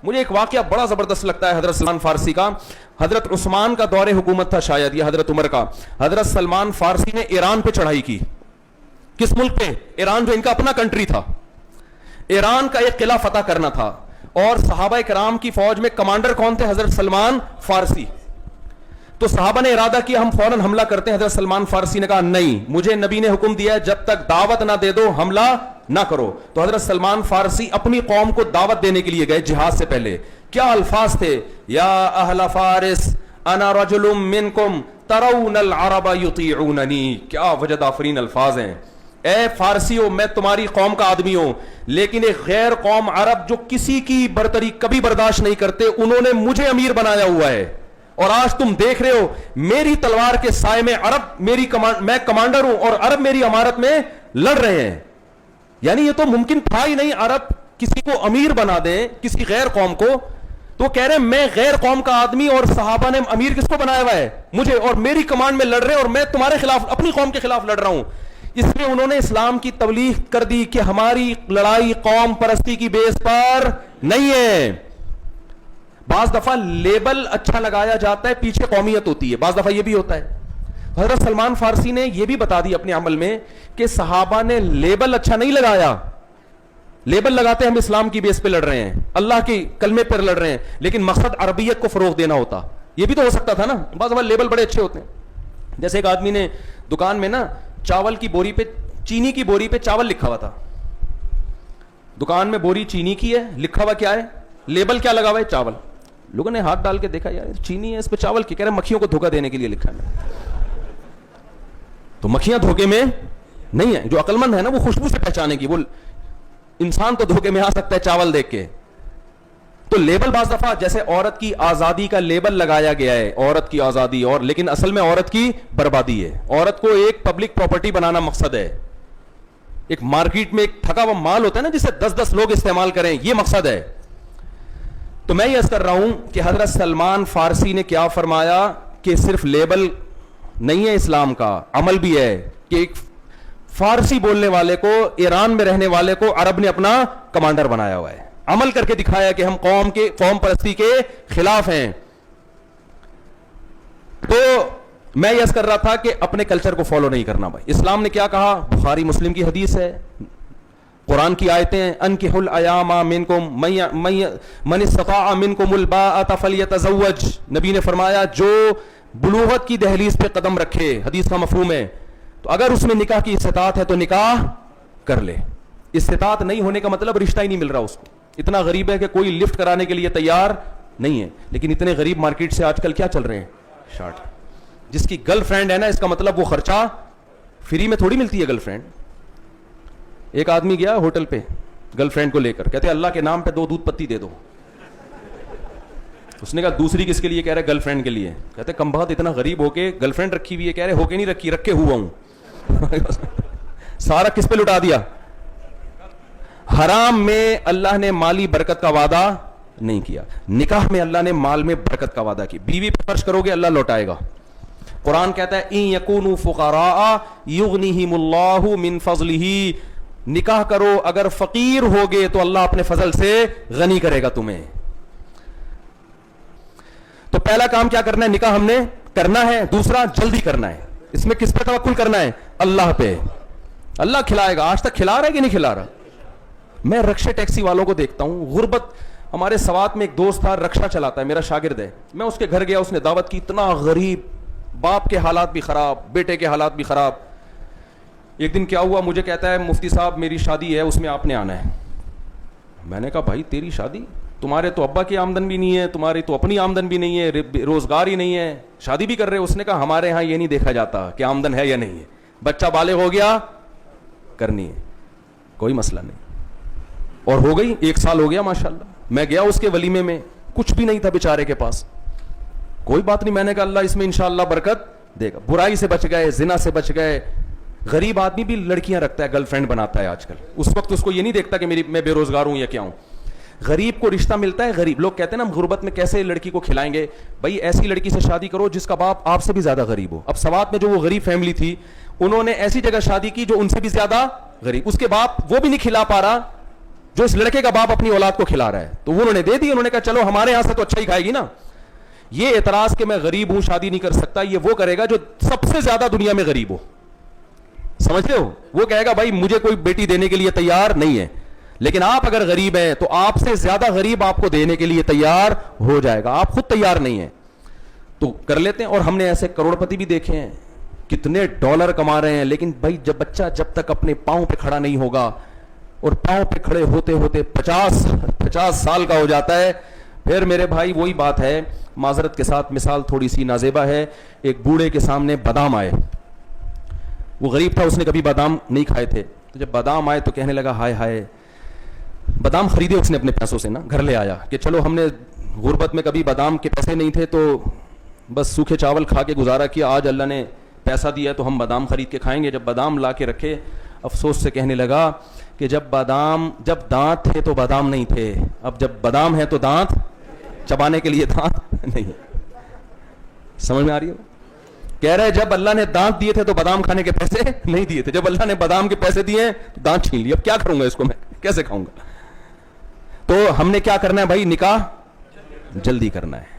مجھے ایک واقعہ بڑا زبردست لگتا ہے حضرت سلمان فارسی کا. حضرت عثمان کا دور حکومت تھا شاید یا حضرت عمر کا. حضرت سلمان فارسی نے ایران پہ چڑھائی کی. کس ملک پہ؟ ایران, جو ان کا اپنا کنٹری تھا. ایران کا ایک قلعہ فتح کرنا تھا, اور صحابہ کرام کی فوج میں کمانڈر کون تھے؟ حضرت سلمان فارسی. تو صحابہ نے ارادہ کیا ہم فوراً حملہ کرتے ہیں. حضرت سلمان فارسی نے کہا نہیں, مجھے نبی نے حکم دیا ہے جب تک دعوت نہ دے دو حملہ نہ کرو. تو حضرت سلمان فارسی اپنی قوم کو دعوت دینے کے لیے گئے جہاد سے پہلے. کیا الفاظ تھے؟ یا اہل فارس انا رجل منکم ترون العرب یطیعوننی. کیا وجد آفرین الفاظ ہیں. اے فارسیوں, میں تمہاری قوم کا آدمی ہوں, لیکن ایک غیر قوم عرب جو کسی کی برتری کبھی برداشت نہیں کرتے, انہوں نے مجھے امیر بنایا ہوا ہے, اور آج تم دیکھ رہے ہو میری تلوار کے سائے میں عرب میں کمانڈر ہوں اور عرب میری امارت میں لڑ رہے ہیں. یعنی یہ تو ممکن تھا ہی نہیں عرب کسی کو امیر بنا دیں, کسی غیر قوم کو. تو کہہ رہے ہیں میں غیر قوم کا آدمی, اور صحابہ نے امیر کس کو بنایا ہوا ہے؟ مجھے, اور میری کمانڈ میں لڑ رہے ہیں, اور میں تمہارے خلاف اپنی قوم کے خلاف لڑ رہا ہوں. اس میں انہوں نے اسلام کی تبلیغ کر دی کہ ہماری لڑائی قوم پرستی کی بیس پر نہیں ہے. بعض دفعہ لیبل اچھا لگایا جاتا ہے, پیچھے قومیت ہوتی ہے. بعض دفعہ یہ بھی ہوتا ہے. حضرت سلمان فارسی نے یہ بھی بتا دی اپنے عمل میں کہ صحابہ نے لیبل اچھا نہیں لگایا. لیبل لگاتے ہم اسلام کی بیس پہ لڑ رہے ہیں, اللہ کے کلمے پر لڑ رہے ہیں, لیکن مقصد عربیت کو فروغ دینا ہوتا. یہ بھی تو ہو سکتا تھا نا. بعض دفعہ لیبل بڑے اچھے ہوتے ہیں. جیسے ایک آدمی نے دکان میں نا چاول کی بوری پہ, چینی کی بوری پہ چاول لکھا ہوا تھا. دکان میں بوری چینی کی ہے, لکھا ہوا کیا ہے؟ لیبل کیا لگا ہوا ہے؟ چاول. لوگوں نے ہاتھ ڈال کے دیکھا یار چینی ہے, اس پہ چاول کی. کہہ رہے مکھیوں کو دھوکہ دینے کے لیے لکھا ہے. تو مکھیاں دھوکے میں نہیں ہے. جو عقل مند ہے نا وہ خوشبو سے پہچانے کی. وہ انسان تو دھوکے میں آ سکتا ہے چاول دیکھ کے. تو لیبل بعض دفعہ جیسے عورت کی آزادی کا لیبل لگایا گیا ہے, عورت کی آزادی, اور لیکن اصل میں عورت کی بربادی ہے. عورت کو ایک پبلک پراپرٹی بنانا مقصد ہے. ایک مارکیٹ میں ایک تھکا ہوا مال ہوتا ہے نا جسے 10 لوگ استعمال کریں, یہ مقصد ہے. تو میں یہ عرض کر رہا ہوں کہ حضرت سلمان فارسی نے کیا فرمایا کہ صرف لیبل نہیں ہے اسلام کا, عمل بھی ہے. کہ ایک فارسی بولنے والے کو, ایران میں رہنے والے کو عرب نے اپنا کمانڈر بنایا ہوا ہے. عمل کر کے دکھایا کہ ہم قوم پرستی کے خلاف ہیں. تو میں یہ عرض کر رہا تھا کہ اپنے کلچر کو فالو نہیں کرنا. بھائی اسلام نے کیا کہا؟ بخاری مسلم کی حدیث ہے, قرآن کی آیتیں ہیں, انکحوا الایام منکم من استطاع منکم الباءۃ فلیتزوج. نبی نے فرمایا جو بلوغت کی دہلیز پہ قدم رکھے, حدیث کا مفہوم ہے, تو اگر اس میں نکاح کی استطاعت ہے تو نکاح کر لے. استطاعت نہیں ہونے کا مطلب رشتہ ہی نہیں مل رہا اس کو. اتنا غریب ہے کہ کوئی لفٹ کرانے کے لیے تیار نہیں ہے. لیکن اتنے غریب مارکیٹ سے آج کل کیا چل رہے ہیں؟ شارٹ. جس کی گرل فرینڈ ہے نا, اس کا مطلب وہ خرچہ فری میں تھوڑی ملتی ہے گرل فرینڈ. ایک آدمی گیا ہوٹل پہ گرل فرینڈ کو لے کر, کہتے اللہ کے نام پہ 2 دودھ پتی دے دو. اس نے کہا دوسری کس کے لیے؟ کہہ رہے گرل فرینڈ کے لیے. کہتے کم بہت اتنا غریب ہو کے گرل فرینڈ رکھی ہوئی ہے. کہہ رہے ہو کے نہیں رکھی, رکھے ہوا ہوں. سارا کس پہ لٹا دیا؟ حرام میں اللہ نے مالی برکت کا وعدہ نہیں کیا, نکاح میں اللہ نے مال میں برکت کا وعدہ کی. بیوی پہ خرچ کرو گے اللہ لوٹائے گا. قرآن کہتا ہے ان یکونوا فقراء یغنیہم اللہ من فضلہ. نکاح کرو, اگر فقیر ہوگے تو اللہ اپنے فضل سے غنی کرے گا تمہیں. تو پہلا کام کیا کرنا ہے؟ نکاح ہم نے کرنا ہے. دوسرا جلدی کرنا ہے. اس میں کس پہ توکل کرنا ہے؟ اللہ پہ. اللہ کھلائے گا. آج تک کھلا رہا ہے کہ نہیں کھلا رہا؟ میں رکشے ٹیکسی والوں کو دیکھتا ہوں. غربت, ہمارے سوات میں ایک دوست تھا رکشہ چلاتا ہے, میرا شاگرد ہے. میں اس کے گھر گیا, اس نے دعوت کی. اتنا غریب, باپ کے حالات بھی خراب, بیٹے کے حالات بھی خراب. ایک دن کیا ہوا, مجھے کہتا ہے مفتی صاحب میری شادی ہے, اس میں آپ نے آنا ہے. میں نے کہا بھائی تیری شادی, تمہارے تو ابا کی آمدن بھی نہیں ہے, تمہاری تو اپنی آمدن بھی نہیں ہے, روزگار ہی نہیں ہے, شادی بھی کر رہے. اس نے کہا ہمارے ہاں یہ نہیں دیکھا جاتا کہ آمدن ہے یا نہیں ہے, بچہ بالغ ہو گیا کرنی ہے, کوئی مسئلہ نہیں. اور ہو گئی, 1 سال ہو گیا ماشاءاللہ. میں گیا اس کے ولیمے میں, کچھ بھی نہیں تھا بیچارے کے پاس. کوئی بات نہیں, میں نے کہا اللہ اس میں انشاءاللہ برکت دے گا. برائی سے بچ گئے, زنا سے بچ گئے. غریب آدمی بھی لڑکیاں رکھتا ہے, گرل فرینڈ بناتا ہے آج کل. اس وقت اس کو یہ نہیں دیکھتا کہ میں بے روزگار ہوں یا کیا ہوں. غریب کو رشتہ ملتا ہے. غریب لوگ کہتے ہیں نا ہم غربت میں کیسے لڑکی کو کھلائیں گے. بھائی ایسی لڑکی سے شادی کرو جس کا باپ آپ سے بھی زیادہ غریب ہو. اب سوات میں جو وہ غریب فیملی تھی, انہوں نے ایسی جگہ شادی کی جو ان سے بھی زیادہ غریب. اس کے باپ وہ بھی نہیں کھلا پا رہا, جو اس لڑکے کا باپ اپنی اولاد کو کھلا رہا ہے, تو وہ انہوں نے دے دی. انہوں نے کہا چلو ہمارے یہاں سے تو اچھا ہی کھائے گی نا. یہ اعتراض کہ میں غریب ہوں شادی نہیں کر سکتا, یہ وہ کرے گا جو سب سے زیادہ دنیا میں غریب ہو, سمجھ رہے ہو. وہ کہے گا بھائی مجھے کوئی بیٹی دینے کے لیے تیار نہیں ہے, لیکن آپ اگر غریب ہیں تو آپ سے زیادہ غریب آپ کو دینے کے لیے تیار ہو جائے گا. آپ خود تیار نہیں ہیں تو کر لیتے ہیں. اور ہم نے ایسے کروڑ پتی بھی دیکھے ہیں, کتنے ڈالر کما رہے ہیں, لیکن بھائی جب بچہ جب تک اپنے پاؤں پہ کھڑا نہیں ہوگا, اور پاؤں پہ کھڑے ہوتے ہوتے 50 سال کا ہو جاتا ہے, پھر میرے بھائی وہی بات ہے. معذرت کے ساتھ مثال تھوڑی سی نازیبا ہے. ایک بوڑھے کے سامنے بادام آئے, وہ غریب تھا, اس نے کبھی بادام نہیں کھائے تھے, تو جب بادام آئے تو کہنے لگا ہائے ہائے. بادام خریدے اس نے اپنے پیسوں سے نا, گھر لے آیا کہ چلو ہم نے غربت میں کبھی بادام کے پیسے نہیں تھے تو بس سوکھے چاول کھا کے گزارا کیا, آج اللہ نے پیسہ دیا تو ہم بادام خرید کے کھائیں گے. جب بادام لا کے رکھے, افسوس سے کہنے لگا کہ جب دانت تھے تو بادام نہیں تھے, اب جب بادام ہے تو دانت چبانے کے لیے دانت نہیں. سمجھ میں آ رہی ہے؟ کہہ رہے جب اللہ نے دانت دیے تھے تو بادام کھانے کے پیسے نہیں دیے تھے, جب اللہ نے بادام کے پیسے دیے تو دانت چھین لیے, اب کیا کروں گا اس کو, میں کیسے کھاؤں گا. تو ہم نے کیا کرنا ہے بھائی, نکاح جلدی کرنا ہے.